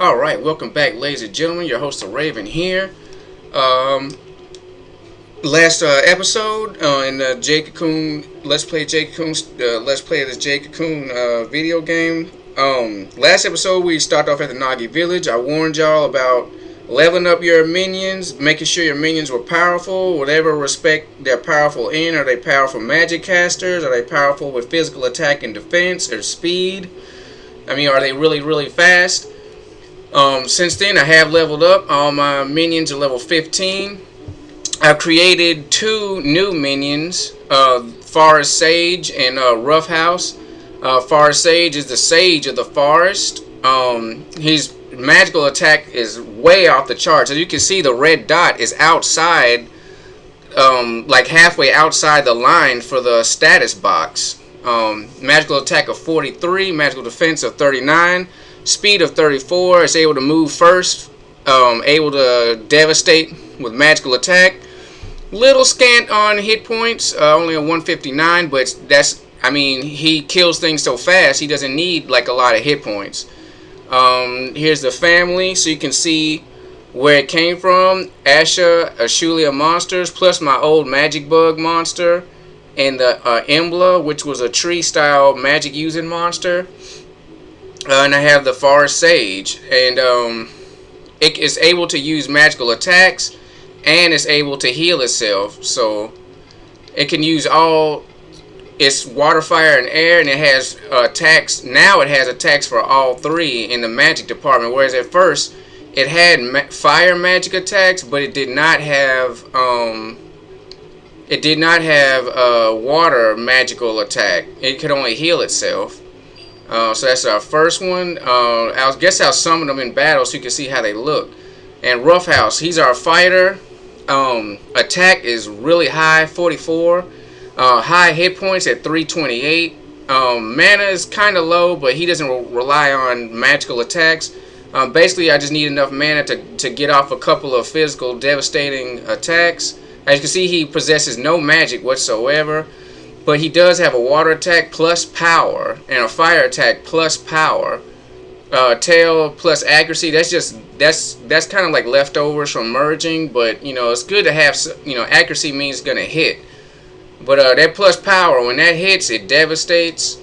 Alright, welcome back, ladies and gentlemen. Your host, Raven, here. Um, Last episode in the Jade Cocoon Let's Play Jade Cocoon Let's Play this Jade Cocoon video game. Last episode we started off at the Nagi village. I warned y'all about leveling up your minions, making sure your minions were powerful, whatever respect they're powerful in. Are they powerful magic casters? Are they powerful with physical attack and defense or speed? I mean, are they really fast? Since then, I have leveled up. All my minions are level 15. I've created two new minions, Forest Sage and Rough House. Forest Sage is the sage of the forest. His magical attack is way off the charts. As you can see, the red dot is outside, like halfway outside the line for the status box. Magical attack of 43, magical defense of 39. Speed of 34, is able to move first, able to devastate with magical attack. Little scant on hit points, only a 159, but I mean, he kills things so fast, he doesn't need like a lot of hit points. Here's the family, so you can see where it came from. Asha, Ashulia monsters, plus my old magic bug monster, and the Embla, which was a tree style magic using monster. And I have the Forest Sage, and it is able to use magical attacks, and it's able to heal itself. So it can use all its water, fire, and air, and it has attacks. Now it has attacks for all three in the magic department. Whereas at first it had fire magic attacks, but it did not have water magical attack. It could only heal itself. So that's our first one. I guess I'll summon them in battle so you can see how they look. And Rough House, he's our fighter. Attack is really high, 44. High hit points at 328. Mana is kind of low, but he doesn't rely on magical attacks. Basically, I just need enough mana to get off a couple of physical devastating attacks. As you can see, he possesses no magic whatsoever. But he does have a water attack plus power and a fire attack plus power. Tail plus accuracy. That's kind of like leftovers from merging, but you know it's good to have. You know, accuracy means it's gonna hit. But that plus power, when that hits, it devastates.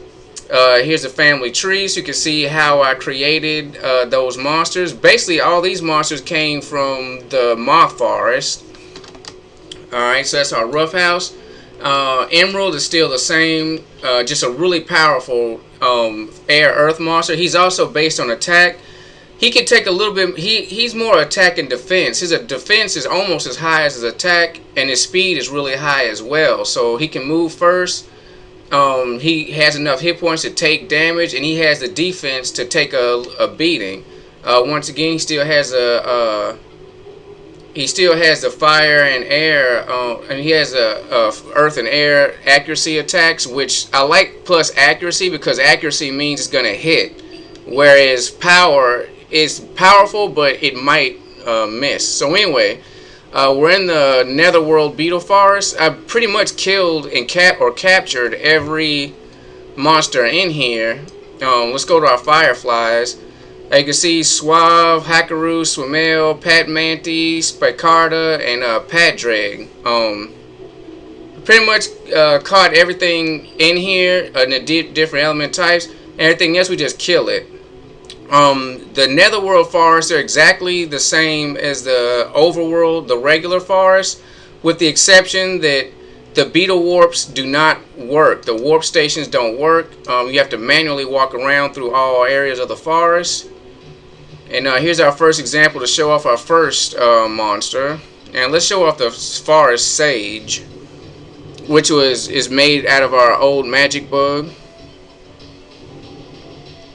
Here's the family tree, so you can see how I created those monsters. Basically, all these monsters came from the Moth Forest. All right, so that's our Rough House. Emerald is still the same, just a really powerful air earth monster. He's also based on attack. He can take a little bit, he's more attack and defense. His defense is almost as high as his attack, and his speed is really high as well. So he can move first. He has enough hit points to take damage, and he has the defense to take a beating. Once again, he still has the fire and air, and he has earth and air accuracy attacks, which I like plus accuracy because accuracy means it's gonna hit, whereas power is powerful but it might miss. So anyway, we're in the Netherworld Beetle Forest. I pretty much killed and captured every monster in here. Let's go to our fireflies. You can see Suave, Hakaru, Swimel, Pat Manti, Spicarda, and Padraig. Pretty much caught everything in here in the different element types. Everything else we just kill it. The Netherworld forests are exactly the same as the Overworld, the regular forest, with the exception that the beetle warps do not work. The warp stations don't work. You have to manually walk around through all areas of the forest. And here's our first example to show off our first monster. And let's show off the Forest Sage, which is made out of our old magic bug.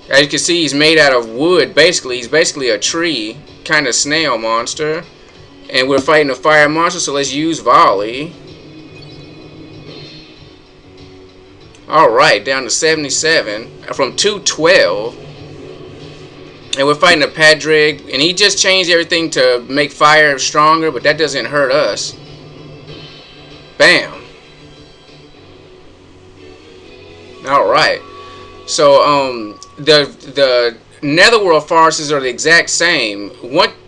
As you can see, he's made out of wood. Basically, he's basically a tree kind of snail monster. And we're fighting a fire monster, so let's use volley. Alright, down to 77 from 212. And we're fighting a Padraig, and he just changed everything to make fire stronger, but that doesn't hurt us. Bam. Alright. So, the netherworld forests are the exact same.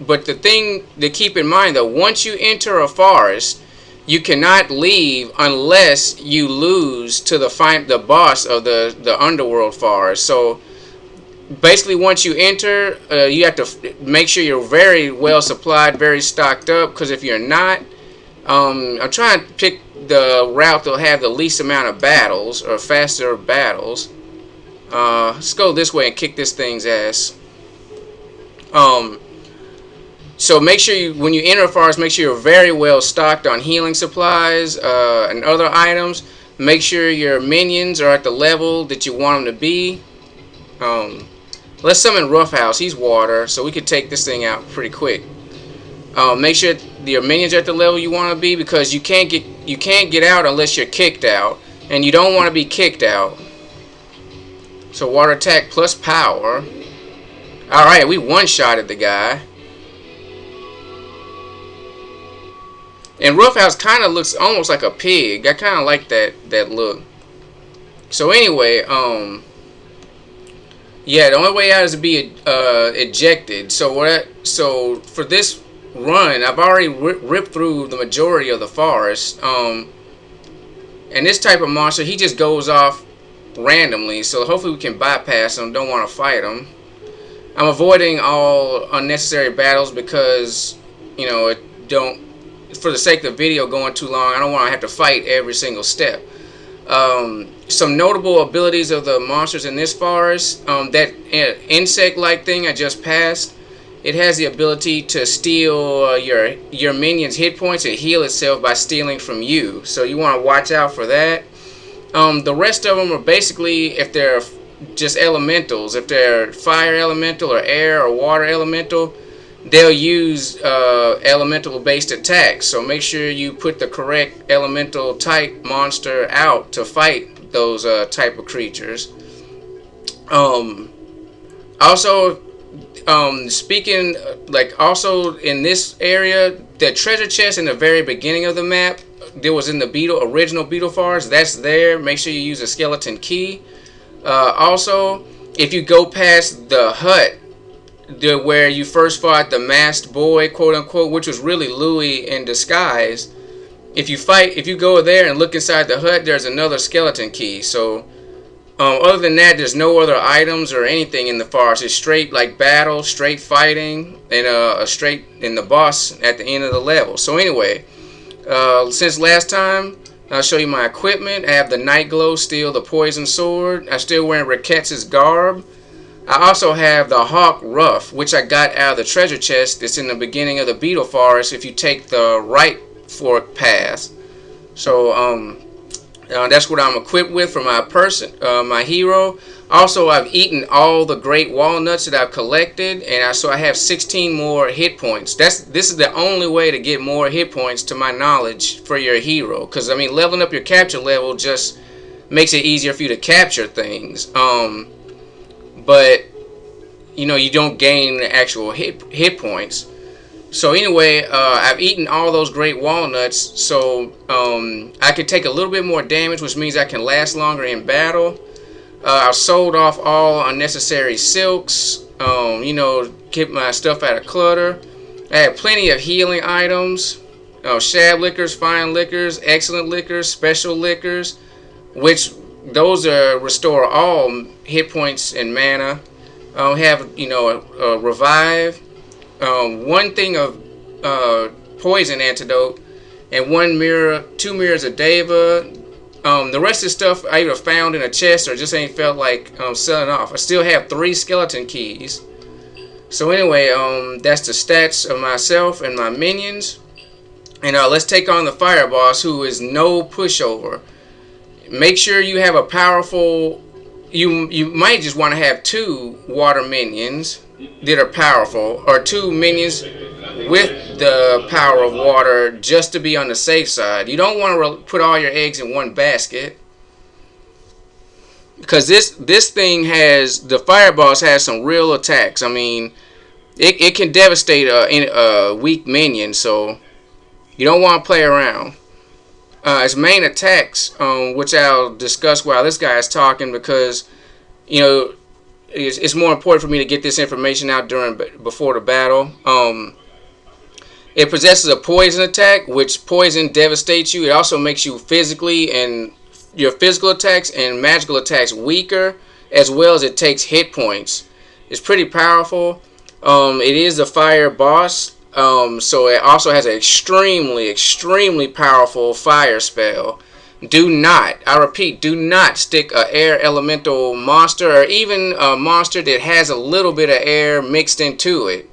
But the thing to keep in mind, though, once you enter a forest, you cannot leave unless you lose to the boss of the underworld forest. So basically, once you enter, you have to make sure you're very well supplied, very stocked up. Because if you're not, I'm trying to pick the route that'll have the least amount of battles or faster battles. Let's go this way and kick this thing's ass. So make sure when you enter a forest, make sure you're very well stocked on healing supplies and other items. Make sure your minions are at the level that you want them to be. Let's summon Roughhouse. He's water, so we could take this thing out pretty quick. Make sure your minions are at the level you want to be, because you can't get out unless you're kicked out, and you don't want to be kicked out. So water attack plus power. Alright, we one-shotted the guy. And Roughhouse kind of looks almost like a pig. I kind of like that look. So anyway, yeah, the only way out is to be ejected. So for this run, I've already ripped through the majority of the forest. And this type of monster, he just goes off randomly. So hopefully we can bypass him. Don't want to fight him. I'm avoiding all unnecessary battles because, you know, for the sake of the video going too long, I don't want to have to fight every single step. Some notable abilities of the monsters in this forest. That insect-like thing I just passed, it has the ability to steal your minions' hit points and heal itself by stealing from you. So you want to watch out for that. The rest of them are basically, if they're just elementals, if they're fire elemental or air or water elemental, they'll use elemental based attacks. So make sure you put the correct elemental type monster out to fight those type of creatures. Also, speaking, also in this area, the treasure chest in the very beginning of the map, there was in the original beetle forest, that's there. Make sure you use a skeleton key. Also, if you go past the hut where you first fought the masked boy, quote unquote, which was really Louis in disguise, if you go there and look inside the hut, there's another skeleton key. So other than that, there's no other items or anything in the forest. It's straight like battle, straight fighting, and the boss at the end of the level. So anyway, since last time, I'll show you my equipment. I have the Night Glow, still the Poison Sword. I'm still wearing Ricketts's garb. I also have the Hawk Ruff, which I got out of the treasure chest that's in the beginning of the beetle forest if you take the right fork path. So that's what I'm equipped with for my hero. Also, I've eaten all the great walnuts that I've collected, and so I have 16 more hit points. This is the only way to get more hit points, to my knowledge, for your hero. Because I mean, leveling up your capture level just makes it easier for you to capture things. But you know, you don't gain actual hit points. So anyway, I've eaten all those great walnuts, so I can take a little bit more damage, which means I can last longer in battle. I've sold off all unnecessary silks, you know, keep my stuff out of clutter. I have plenty of healing items, shab liquors, fine liquors, excellent liquors, special liquors, which those restore all hit points and mana. Have, you know, a revive, one thing of poison antidote, and two mirrors of Deva. The rest of the stuff I either found in a chest or just ain't felt like selling off. I still have 3 skeleton keys. So anyway, that's the stats of myself and my minions. And let's take on the fire boss, who is no pushover. Make sure you have a powerful. You might just want to have 2 water minions that are powerful, or 2 minions with the power of water, just to be on the safe side. You don't want to put all your eggs in one basket, because this thing the fire boss has some real attacks. I mean, it can devastate a weak minion, so you don't want to play around. Its main attacks, which I'll discuss while this guy is talking, because, you know, it's more important for me to get this information out before the battle. It possesses a poison attack, which poison devastates you. It also makes you physically and your physical attacks and magical attacks weaker, as well as it takes hit points. It's pretty powerful. It is the fire boss, so it also has an extremely powerful fire spell. Do not, I repeat, do not stick a air elemental monster or even a monster that has a little bit of air mixed into it.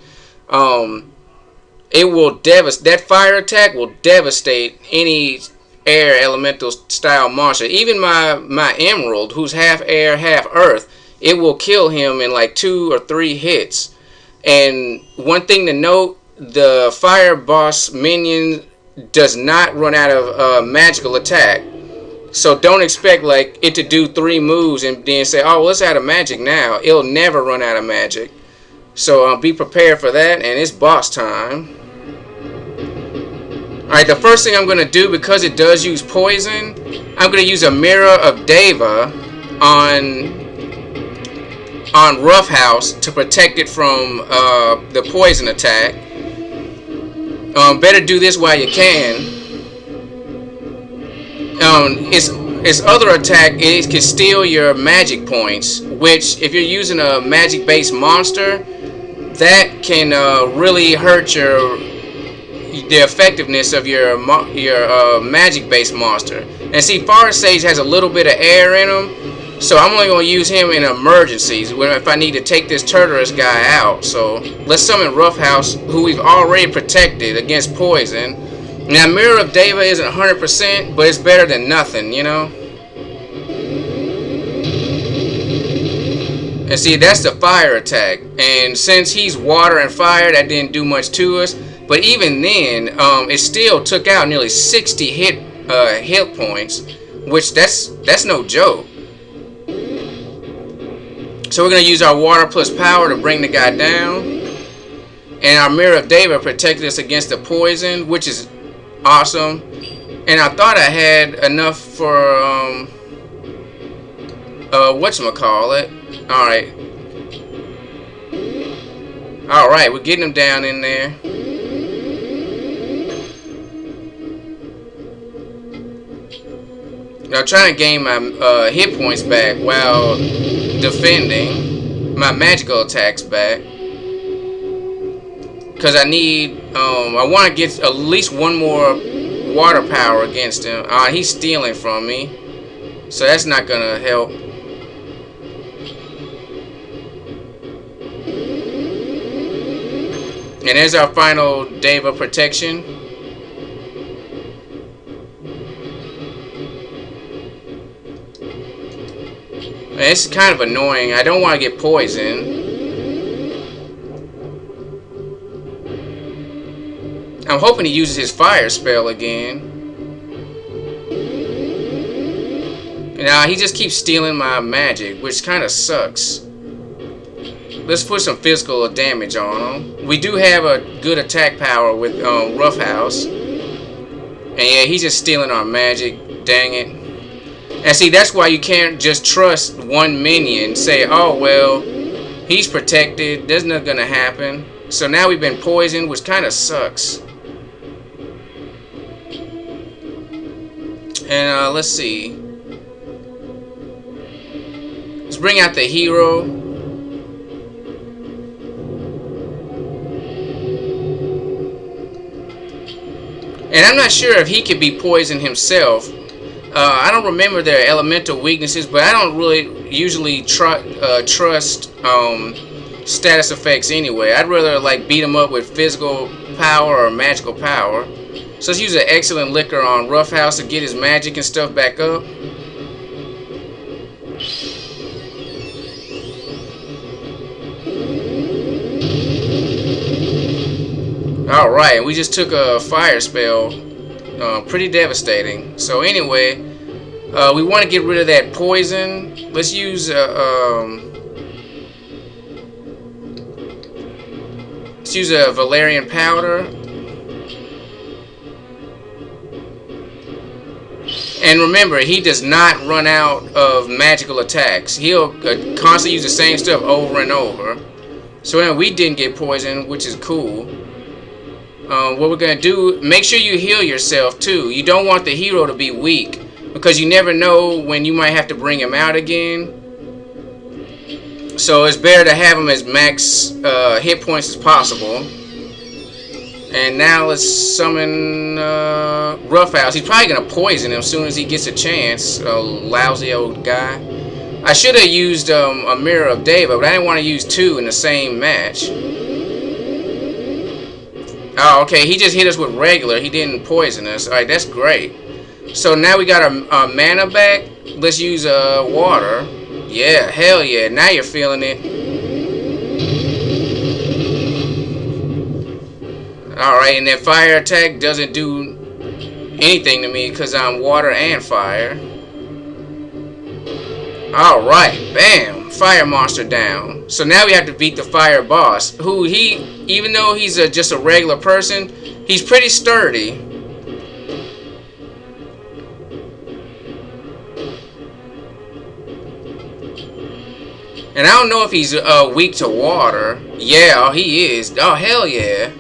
It will that fire attack will devastate any air elemental style monster. Even my emerald, who's half air, half earth, it will kill him in like 2 or 3 hits. And one thing to note, the fire boss minion does not run out of magical attack. So don't expect like it to do 3 moves and then say, oh, let's add a magic now. It'll never run out of magic. So be prepared for that, and it's boss time. Alright, the first thing I'm going to do, because it does use poison, I'm going to use a Mirror of Deva on Roughhouse to protect it from the poison attack. Better do this while you can. Its other attack, it can steal your magic points, which if you're using a magic based monster, that can really hurt the effectiveness of your magic based monster. And see, Forest Sage has a little bit of air in him, so I'm only going to use him in emergencies if I need to take this Turturus guy out. So let's summon Roughhouse, who we've already protected against poison. Now, Mirror of Deva isn't 100%, but it's better than nothing, you know? And see, that's the fire attack. And since he's water and fire, that didn't do much to us. But even then, it still took out nearly 60 hit points, which that's no joke. So we're going to use our water plus power to bring the guy down. And our Mirror of Deva protected us against the poison, which is awesome. And I thought I had enough for whatchamacallit. Alright, we're getting him down in there. Now I'm trying to gain my hit points back while defending, my magical attacks back. Because I need, I want to get at least one more water power against him. He's stealing from me, so that's not going to help. And there's our final Deva protection. And it's kind of annoying. I don't want to get poisoned. I'm hoping he uses his fire spell again. Now he just keeps stealing my magic, which kind of sucks. Let's put some physical damage on him. We do have a good attack power with Roughhouse. And yeah, he's just stealing our magic. Dang it. And see, that's why you can't just trust one minion. Say, oh, well, he's protected. There's nothing going to happen. So now we've been poisoned, which kind of sucks. And let's see. Let's bring out the hero. And I'm not sure if he could be poisoned himself. I don't remember their elemental weaknesses, but I don't really usually trust status effects anyway. I'd rather like beat him up with physical power or magical power. So let's use an excellent liquor on Roughhouse to get his magic and stuff back up. Alright, we just took a fire spell. Pretty devastating. So anyway, we want to get rid of that poison. Let's use a Valerian powder. And remember, he does not run out of magical attacks. He'll constantly use the same stuff over and over. So anyway, we didn't get poisoned, which is cool. What we're going to do, make sure you heal yourself too. You don't want the hero to be weak, because you never know when you might have to bring him out again. So it's better to have him as max hit points as possible. And now let's summon Roughhouse. He's probably going to poison him as soon as he gets a chance. Lousy old guy. I should have used a Mirror of Deva, but I didn't want to use two in the same match. Oh, okay. He just hit us with regular. He didn't poison us. Alright, that's great. So now we got our mana back. Let's use water. Yeah, hell yeah. Now you're feeling it. Alright, and that fire attack doesn't do anything to me because I'm water and fire. Alright, bam. Fire monster down. So now we have to beat the fire boss. Who even though he's just a regular person, he's pretty sturdy. And I don't know if he's weak to water. Yeah, he is. Oh, hell yeah.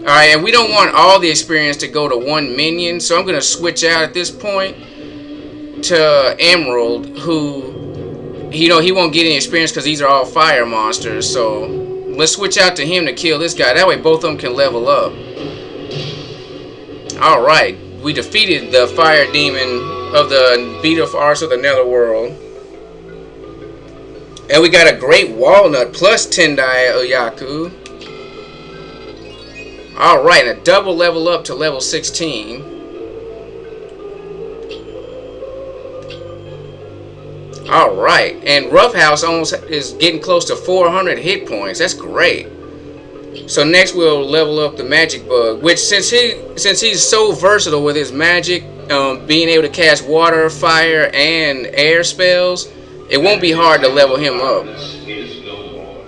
Alright, and we don't want all the experience to go to one minion, so I'm going to switch out at this point to Emerald, who, you know, he won't get any experience because these are all fire monsters, so let's switch out to him to kill this guy. That way both of them can level up. Alright, we defeated the fire demon of the beat of arts of the netherworld. And we got a great walnut plus Tendai Oyaku. Alright, a double level up to level 16. Alright, and Roughhouse almost is getting close to 400 hit points. That's great. So next we'll level up the magic bug, which since he's so versatile with his magic, being able to cast water, fire, and air spells, it won't be hard to level him up. Is no more.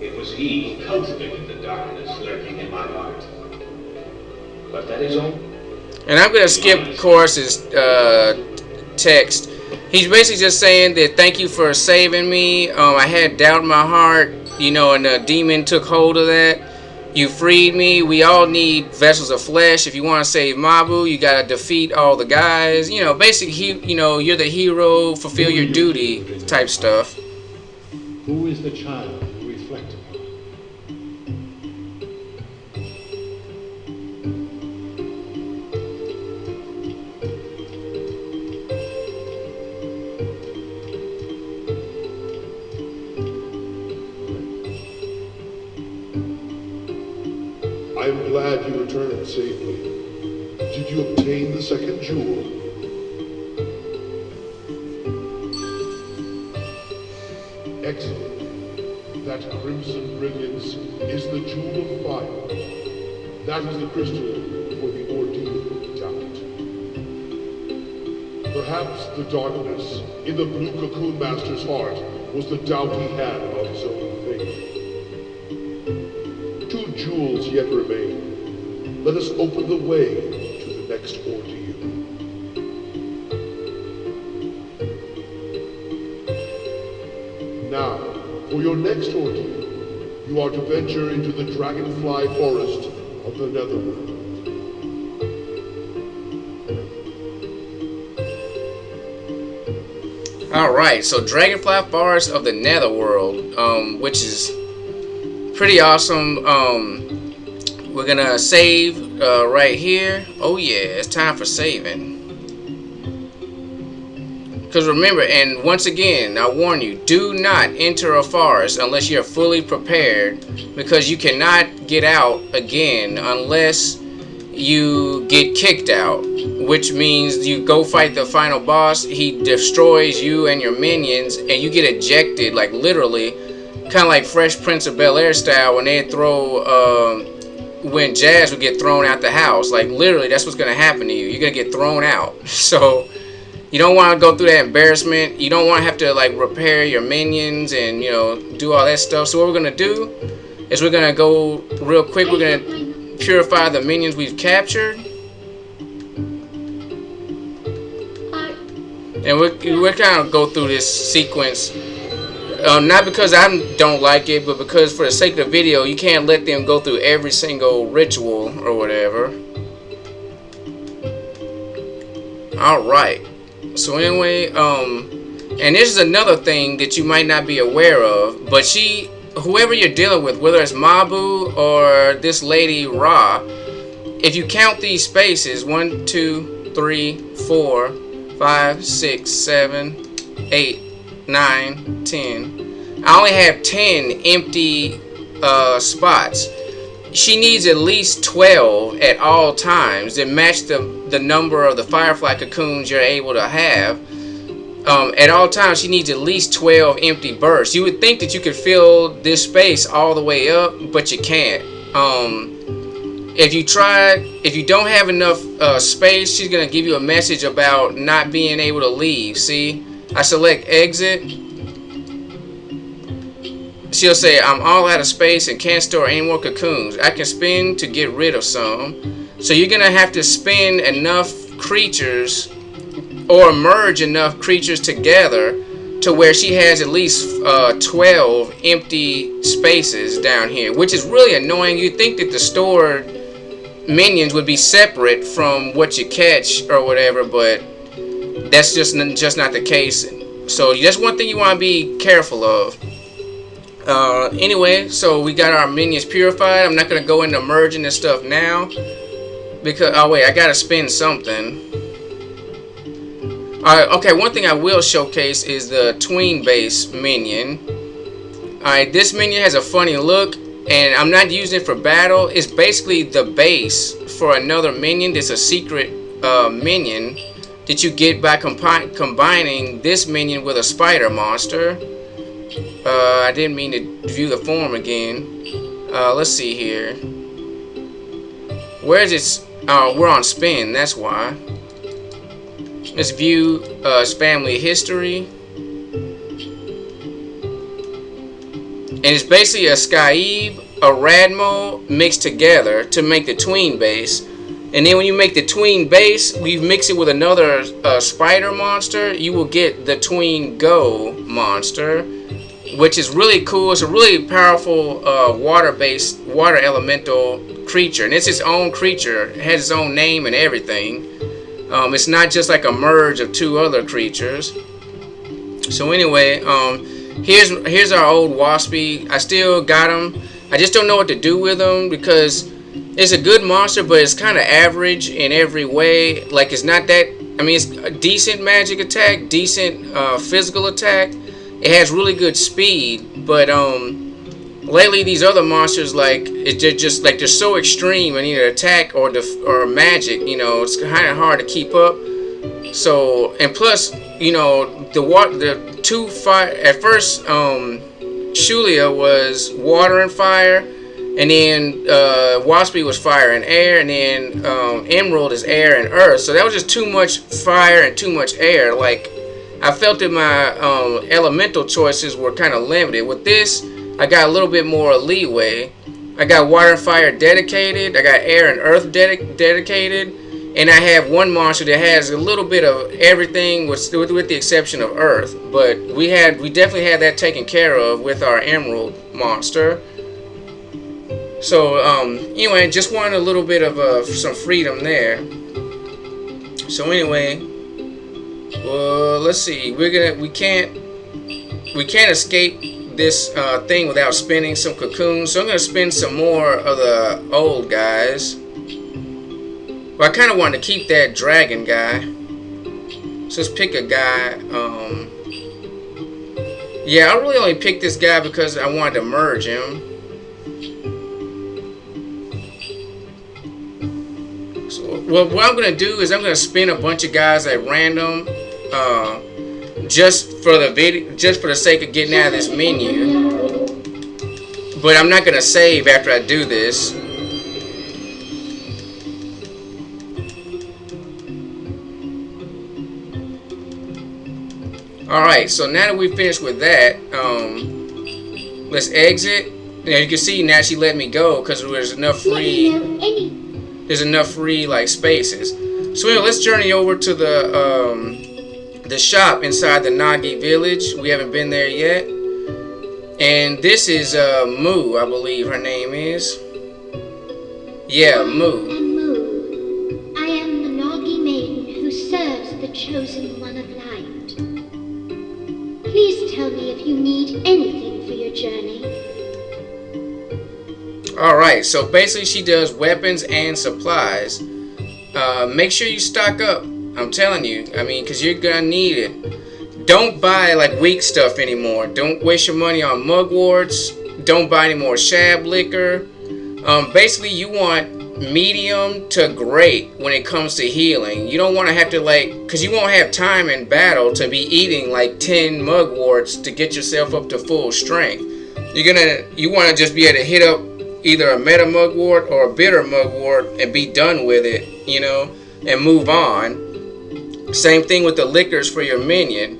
It was he who cultivated the darkness lurking in my heart. But that is all. And I'm going to skip Chorus's text. He's basically just saying that thank you for saving me. I had doubt in my heart, you know, and the demon took hold of that. You freed me. We all need vessels of flesh. If you want to save Mabu, you got to defeat all the guys. You know, basically, you know, you're the hero, fulfill your duty type stuff. Who is the child you reflect upon? I am glad you returned safely. Did you obtain the second jewel? Excellent. That crimson brilliance is the jewel of fire. That is the crystal for the ordeal of doubt. Perhaps the darkness in the blue cocoon master's heart was the doubt he had about his own faith. Two jewels yet remain. Let us open the way to the next ordeal. Now, for your next ordeal, you are to venture into the dragonfly forest of the netherworld. Alright, so Dragonfly Forest of the Netherworld, which is pretty awesome. We're gonna save right here. Oh yeah, it's time for saving. Because remember, and once again, I warn you, do not enter a forest unless you're fully prepared, because you cannot get out again unless you get kicked out, which means you go fight the final boss, he destroys you and your minions, and you get ejected, like literally, kind of like Fresh Prince of Bel-Air style when they throw, when Jazz would get thrown out the house. Like literally, that's what's gonna happen to you. You're gonna get thrown out. So you don't want to go through that embarrassment. You don't want to have to like repair your minions and, you know, do all that stuff. So what we're gonna do is we're gonna go real quick. We're gonna purify the minions we've captured, and we're kind of go through this sequence. Not because I don't like it, but because for the sake of the video, you can't let them go through every single ritual or whatever. Alright. So anyway, and this is another thing that you might not be aware of, but whoever you're dealing with, whether it's Mabu or this lady Ra, if you count these spaces, 1, 2, 3, 4, 5, 6, 7, 8, 9, 10. I only have 10 empty spots. She needs at least 12 at all times that match the number of the firefly cocoons you're able to have. At all times, she needs at least 12 empty bursts. You would think that you could fill this space all the way up, but you can't. If you don't have enough space, she's gonna give you a message about not being able to leave. See, I select exit. She'll say, I'm all out of space and can't store any more cocoons. I can spin to get rid of some. So you're gonna have to spin enough creatures or merge enough creatures together to where she has at least 12 empty spaces down here, which is really annoying. You'd think that the stored minions would be separate from what you catch or whatever, but that's just not the case. So that's one thing you want to be careful of. Anyway, so we got our minions purified. I'm not going to go into merging this stuff now because, oh wait, I got to spin something. Alright, okay, one thing I will showcase is the tween base minion. Alright, this minion has a funny look, and I'm not using it for battle. It's basically the base for another minion that's a secret minion that you get by combining this minion with a spider monster. I didn't mean to view the form again. Let's see here. Where is it? Oh, we're on spin, that's why. Let's view his family history. And it's basically a Skyib, a Radmo mixed together to make the tween base. And then when you make the tween base, we mix it with another spider monster, you will get the tween go monster, which is really cool. It's a really powerful water-based, water elemental creature. And it's its own creature. It has its own name and everything. It's not just like a merge of two other creatures. So anyway, here's our old Waspy. I still got him. I just don't know what to do with him because it's a good monster, but it's kind of average in every way. Like, it's not that, I mean, it's a decent magic attack, decent physical attack. It has really good speed, but lately these other monsters, like, they're just like, they're so extreme in either attack or magic. You know, it's kind of hard to keep up. So, and plus, you know, the two fire at first. Shulia was water and fire, and then Waspy was fire and air, and then Emerald is air and earth. So that was just too much fire and too much air. Like, I felt that my elemental choices were kind of limited. With this, I got a little bit more leeway. I got water and fire dedicated. I got air and earth dedicated. And I have one monster that has a little bit of everything with the exception of earth. But we definitely had that taken care of with our Emerald monster. So anyway, just wanted a little bit of some freedom there. So anyway, well, let's see. We can't escape this thing without spinning some cocoons. So I'm gonna spin some more of the old guys. But I kind of wanted to keep that dragon guy. So let's pick a guy. Yeah, I really only picked this guy because I wanted to merge him. So, well, what I'm gonna do is I'm gonna spin a bunch of guys at random, just for the sake of getting out of this menu. But I'm not gonna save after I do this. Alright, so now that we've finished with that, let's exit. Yeah, you can see now she let me go because there's enough free. There's enough free like spaces. So anyway, let's journey over to the shop inside the Nagi village. We haven't been there yet. And this is Moo, I believe her name is. Yeah, Moo. I am Moo. I am the Nagi maiden who serves the chosen one of light. Please tell me if you need anything for your journey. Alright, so basically she does weapons and supplies. Make sure you stock up. I'm telling you. I mean, because you're going to need it. Don't buy like weak stuff anymore. Don't waste your money on mugworts. Don't buy any more shab liquor. Basically, you want medium to great when it comes to healing. You don't want to have to because you won't have time in battle to be eating like 10 mugworts to get yourself up to full strength. You want to just be able to hit up either a meta mugwort or a bitter mugwort and be done with it, and move on. Same thing with the liquors for your minion.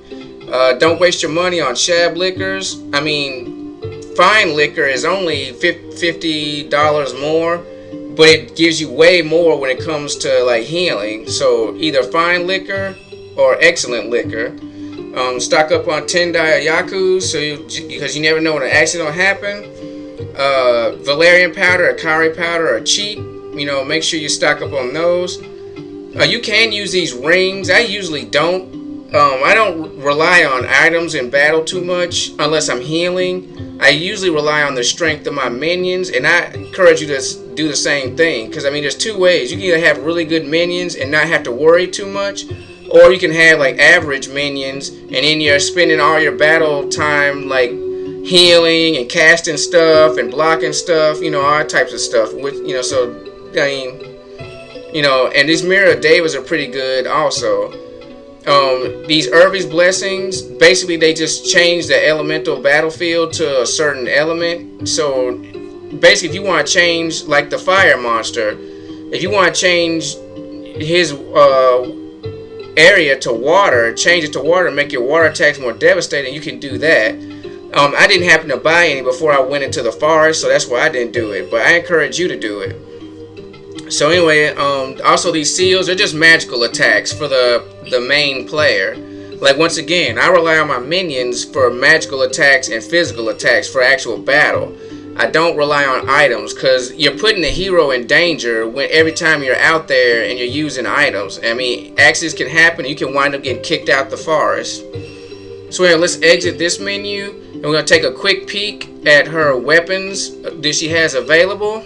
Don't waste your money on shab liquors. I mean, fine liquor is only $50 more, but it gives you way more when it comes to like healing. So either fine liquor or excellent liquor. Stock up on Tendai Yakus because you never know when an accident will happen. Valerian powder or Kari powder are cheap. Make sure you stock up on those. You can use these rings. I usually don't. I don't rely on items in battle too much unless I'm healing. I usually rely on the strength of my minions, and I encourage you to do the same thing. Because, I mean, there's two ways. You can either have really good minions and not have to worry too much, or you can have, like, average minions, and then you're spending all your battle time, like, healing and casting stuff and blocking stuff, all types of stuff. So, I mean, and these Mirror Devas are pretty good also. These Irby's blessings, basically they just change the elemental battlefield to a certain element. So basically if you want to change like the fire monster, if you want to change his area to water, change it to water and make your water attacks more devastating, you can do that. I didn't happen to buy any before I went into the forest, so that's why I didn't do it, but I encourage you to do it. So anyway, also these seals are just magical attacks for the main player. Like once again, I rely on my minions for magical attacks and physical attacks for actual battle. I don't rely on items because you're putting the hero in danger every time you're out there and you're using items. I mean, accidents can happen. You can wind up getting kicked out the forest. So anyway, let's exit this menu. And we're going to take a quick peek at her weapons that she has available.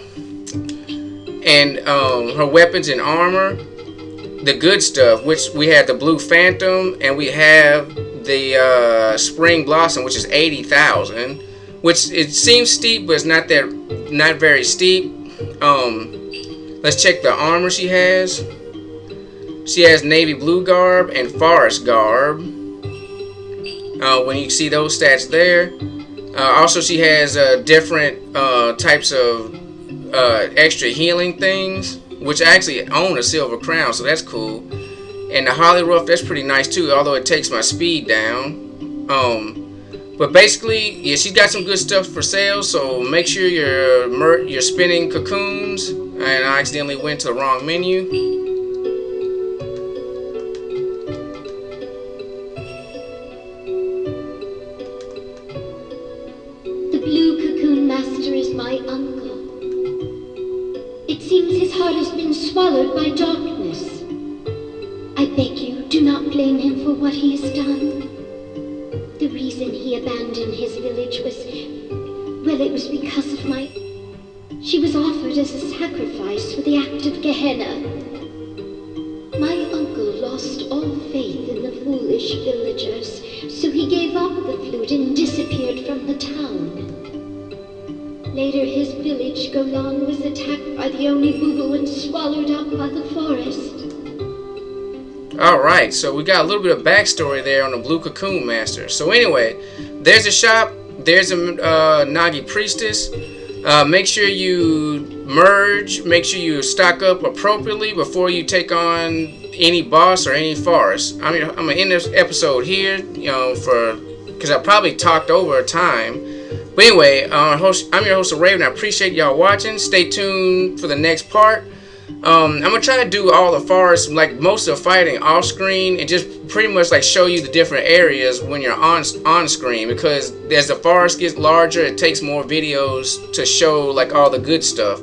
And her weapons and armor, the good stuff, which we have the Blue Phantom, and we have the Spring Blossom, which is 80,000, which it seems steep, but it's not very steep. Let's check the armor she has. She has Navy Blue Garb and Forest Garb. When you see those stats there. Also, she has different types of extra healing things, which I actually own a silver crown, so that's cool. And the Holly Ruff, that's pretty nice too, although it takes my speed down. But basically, yeah, she's got some good stuff for sale, so make sure you're spinning cocoons. And I accidentally went to the wrong menu. The Blue Cocoon Master is my uncle. It seems his heart has been swallowed by darkness. I beg you, do not blame him for what he has done. The reason he abandoned his village was, well, it was because of my... She was offered as a sacrifice for the act of Gehenna. My uncle lost all faith in the foolish villagers, so he gave up the flute and disappeared from the town. Later, his village, Golan, was attacked by the Oni-Bubu and swallowed up by the forest. Alright, so we got a little bit of backstory there on the Blue Cocoon Master. So anyway, there's a shop, there's a Nagi Priestess. Make sure you merge, make sure you stock up appropriately before you take on any boss or any forest. I'm gonna end this episode here, because I probably talked over time. But anyway, I'm your host of Raven. I appreciate y'all watching. Stay tuned for the next part. I'm gonna try to do all the forest, like most of the fighting off screen, and just pretty much like show you the different areas when you're on screen, because as the forest gets larger, it takes more videos to show like all the good stuff.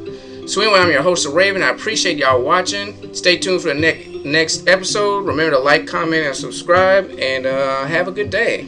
So anyway, I'm your host of Raven. I appreciate y'all watching. Stay tuned for the next episode. Remember to like, comment, and subscribe, and have a good day.